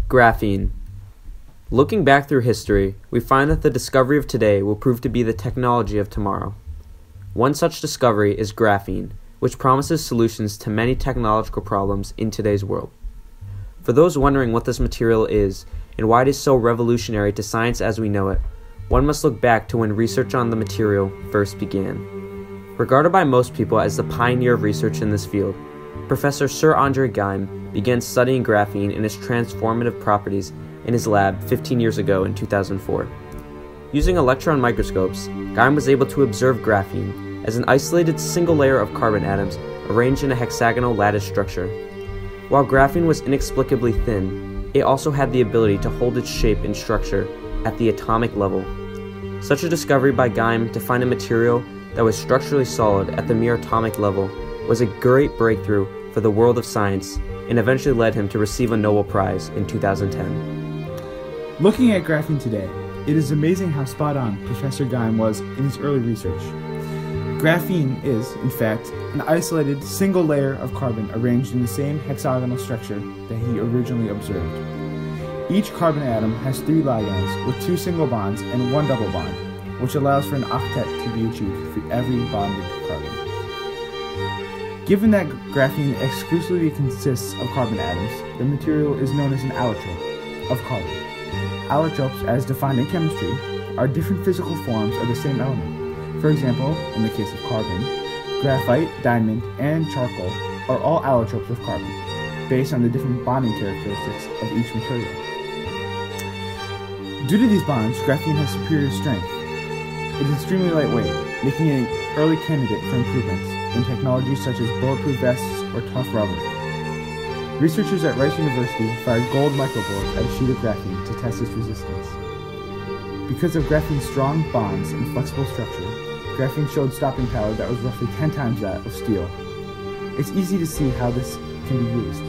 Graphene. Looking back through history, we find that the discovery of today will prove to be the technology of tomorrow. One such discovery is graphene, which promises solutions to many technological problems in today's world. For those wondering what this material is and why it is so revolutionary to science as we know it, one must look back to when research on the material first began. Regarded by most people as the pioneer of research in this field, Professor Sir Andre Geim began studying graphene and its transformative properties in his lab 15 years ago in 2004. Using electron microscopes, Geim was able to observe graphene as an isolated single layer of carbon atoms arranged in a hexagonal lattice structure. While graphene was inexplicably thin, it also had the ability to hold its shape and structure at the atomic level. Such a discovery by Geim to find a material that was structurally solid at the mere atomic level was a great breakthrough for the world of science and eventually led him to receive a Nobel Prize in 2010. Looking at graphene today, it is amazing how spot on Professor Geim was in his early research. Graphene is, in fact, an isolated single layer of carbon arranged in the same hexagonal structure that he originally observed. Each carbon atom has 3 ligands with 2 single bonds and 1 double bond, which allows for an octet to be achieved for every bonded carbon. Given that graphene exclusively consists of carbon atoms, the material is known as an allotrope of carbon. Allotropes, as defined in chemistry, are different physical forms of the same element. For example, in the case of carbon, graphite, diamond, and charcoal are all allotropes of carbon, based on the different bonding characteristics of each material. Due to these bonds, graphene has superior strength. It is extremely lightweight, making it an early candidate for improvements in technologies such as bulletproof vests or tough rubber. Researchers at Rice University fired gold microbolts at a sheet of graphene to test its resistance. Because of graphene's strong bonds and flexible structure, graphene showed stopping power that was roughly 10 times that of steel. It's easy to see how this can be used.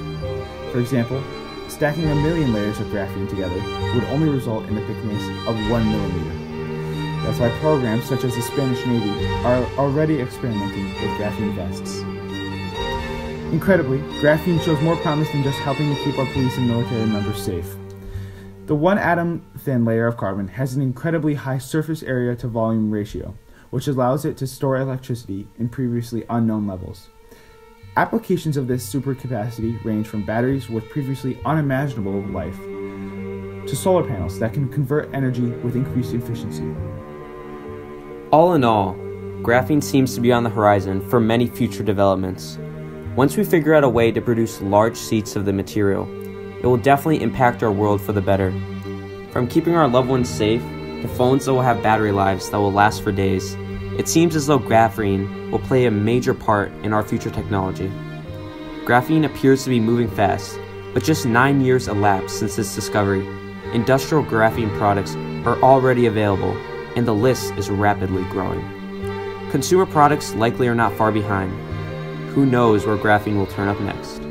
For example, stacking 1 million layers of graphene together would only result in a thickness of 1 millimeter. That's why programs such as the Spanish Navy are already experimenting with graphene vests. Incredibly, graphene shows more promise than just helping to keep our police and military members safe. The 1 atom thin layer of carbon has an incredibly high surface area to volume ratio, which allows it to store electricity in previously unknown levels. Applications of this supercapacity range from batteries with previously unimaginable life to solar panels that can convert energy with increased efficiency. All in all, graphene seems to be on the horizon for many future developments. Once we figure out a way to produce large sheets of the material, it will definitely impact our world for the better. From keeping our loved ones safe to phones that will have battery lives that will last for days, it seems as though graphene will play a major part in our future technology. Graphene appears to be moving fast, but just 9 years elapsed since its discovery. Industrial graphene products are already available, and the list is rapidly growing. Consumer products likely are not far behind. Who knows where graphene will turn up next?